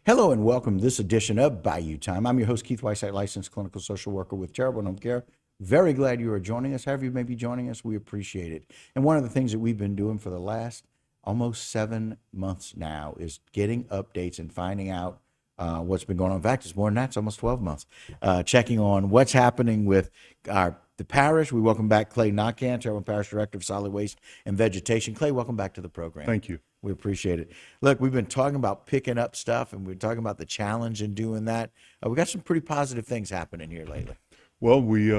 Hello and welcome to this edition of Bayou Time. I'm your host, Keith Whiteside, licensed clinical social worker with Terrible Home Care. Very glad you are joining us. However you may be joining us, we appreciate it. And one of the things that we've been doing for the last almost 7 months now is getting updates and finding out what's been going on. In fact, it's more than that. It's almost 12 months. Checking on what's happening with the parish. We welcome back Clay Naquin, Terrible Parish Director of Solid Waste and Vegetation. Clay, welcome back to the program. Thank you. We appreciate it. Look, we've been talking about picking up stuff, and we're talking about the challenge in doing that. We got some pretty positive things happening here lately. Well, we've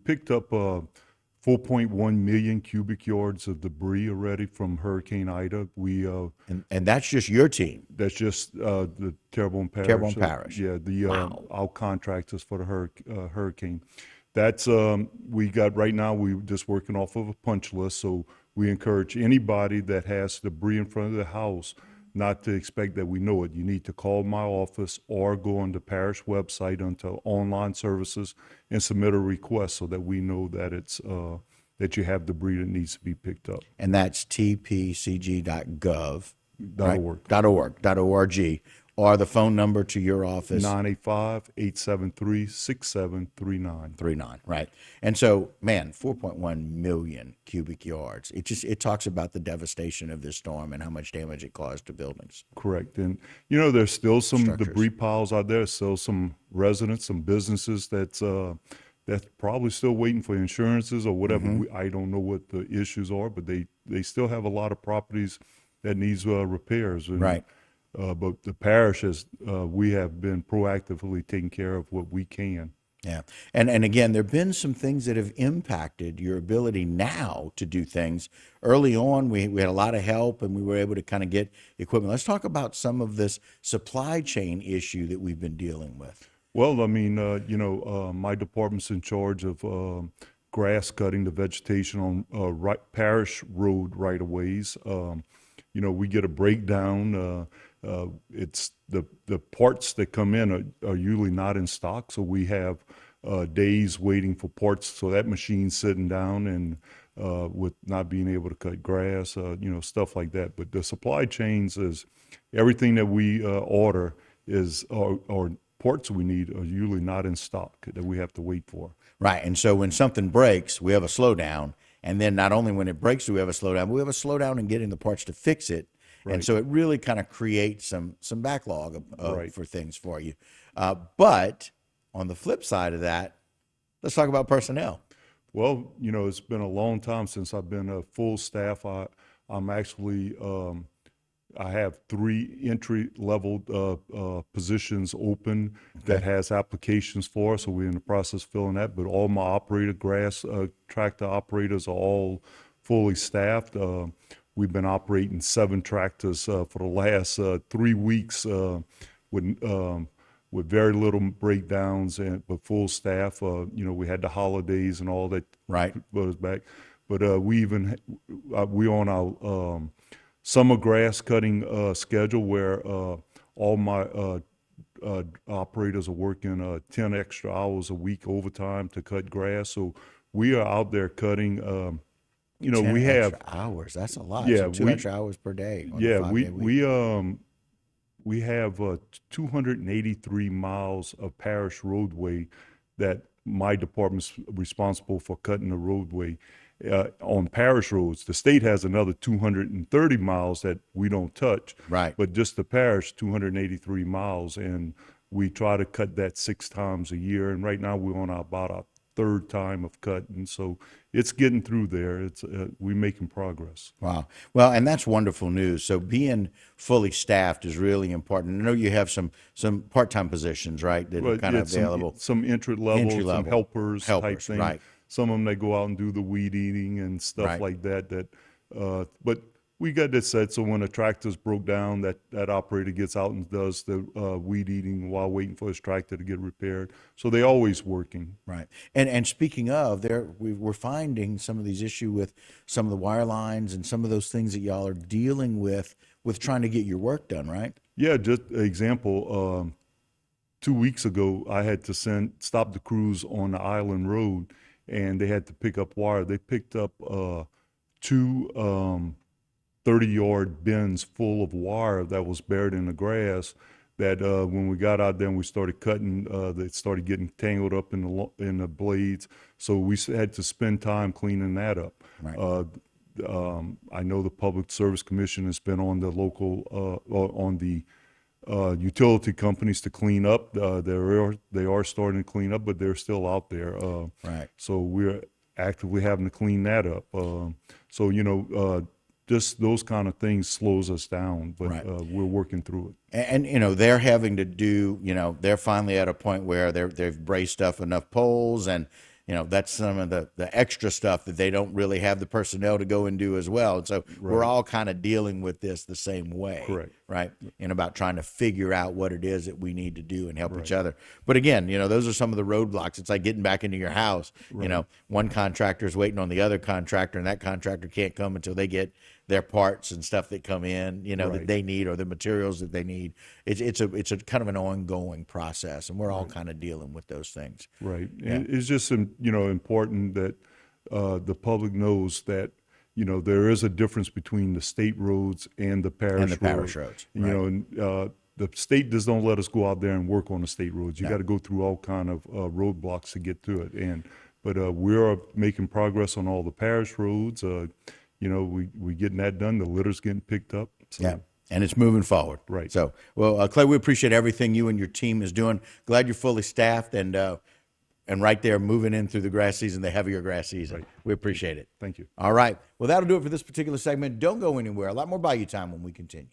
picked up 4.1 million cubic yards of debris already from Hurricane Ida. And that's just your team. That's just the Terrebonne Parish. Terrebonne Parish. Yeah, Wow. our contractors for the hurricane. That's we got right now. We're just working off of a punch list, so we encourage anybody that has debris in front of the house not to expect that we know it. You need to call my office or go on the parish website onto online services and submit a request so that we know that it's that you have debris that needs to be picked up. And that's tpcg.gov. Right? .org, or the phone number to your office. 985-873-6739. Right. And so, man, 4.1 million cubic yards. It talks about the devastation of this storm and how much damage it caused to buildings. Correct. And, there's still some Structures. debris piles out there, still some residents, some businesses that's probably still waiting for insurances or whatever. I don't know what the issues are, but they still have a lot of properties that needs repairs. And, Right. But the parish we have been proactively taking care of what we can. Yeah. And again, there have been some things that have impacted your ability now to do things. Early on, we had a lot of help and we were able to kind of get equipment. Let's talk about some of this supply chain issue that we've been dealing with. Well, I mean, my department's in charge of grass cutting, the vegetation on parish road right-of-ways. We get a breakdown. It's the parts that come in are usually not in stock, so we have days waiting for parts. So that machine's sitting down and with not being able to cut grass, stuff like that. But the supply chains is everything that we order is or parts we need are usually not in stock that we have to wait for. Right. And so when something breaks, we have a slowdown. And then not only when it breaks do we have a slowdown, but we have a slowdown in getting the parts to fix it. Right. And so it really kind of creates some backlog Right. for things for you. But on the flip side of that, let's talk about personnel. Well, it's been a long time since I've been a full staff. I'm actually I have 3 entry-level positions open that has applications for, so we're in the process of filling that. But all my grass tractor operators are all fully staffed. We've been operating 7 tractors for the last 3 weeks with very little breakdowns but full staff. We had the holidays and all that Right. put us back. But we on our summer grass cutting schedule where all my operators are working 10 extra hours a week overtime to cut grass. So we are out there cutting. 10 we have extra hours. That's a lot. Yeah, So 2 extra hours per day. On a yeah 5-day week. we have 283 miles of parish roadway that my department's responsible for cutting the roadway. On parish roads, the state has another 230 miles that we don't touch. Right. But just the parish, 283 miles, and we try to cut that 6 times a year. And right now we're on about our 3rd time of cutting, so it's getting through there. It's we're making progress. Wow. Well, and that's wonderful news. So being fully staffed is really important. I know you have some part-time positions, right, that are kind of available. Some entry level, some helpers type thing. Right. Some of them, they go out and do the weed eating and stuff Right. like that. But we got this set, so when a tractor's broke down, that operator gets out and does the weed eating while waiting for his tractor to get repaired. So they're always working. Right. And speaking of, we're finding some of these issues with some of the wire lines and some of those things that y'all are dealing with trying to get your work done, right? Yeah, just an example. 2 weeks ago, I had to stop the crews on the Island Road, and they had to pick up wire. They picked up 2 30-yard bins full of wire that was buried in the grass. That when we got out there and we started cutting, they started getting tangled up in the blades. So we had to spend time cleaning that up. Right. I know the Public Service Commission has been on the local, on the utility companies to clean up. They are starting to clean up, but they're still out there. Right. So we're actively having to clean that up. So just those kind of things slows us down, but Right. We're working through it. And they're having to do, they're finally at a point where they've braced up enough poles, and that's some of the extra stuff that they don't really have the personnel to go and do as well. And so we're all kind of dealing with this the same way. Correct. Right. And about trying to figure out what it is that we need to do and help each other. But again, those are some of the roadblocks. It's like getting back into your house. One contractor is waiting on the other contractor, and that contractor can't come until they get their parts and stuff that come in, that they need, or the materials that they need. It's a kind of an ongoing process, and we're all kind of dealing with those things. Right. Yeah. It's just, important that the public knows that, there is a difference between the state roads and the parish roads. Right. And the state does not let us go out there and work on the state roads. You got to go through all kind of roadblocks to get to it. But we are making progress on all the parish roads. We getting that done. The litter's getting picked up. So. Yeah. And it's moving forward. Right. So, well, Clay, we appreciate everything you and your team is doing. Glad you're fully staffed and right there moving in through the grass season, the heavier grass season. Right. We appreciate it. Thank you. All right. Well, that'll do it for this particular segment. Don't go anywhere. A lot more Bayou Time when we continue.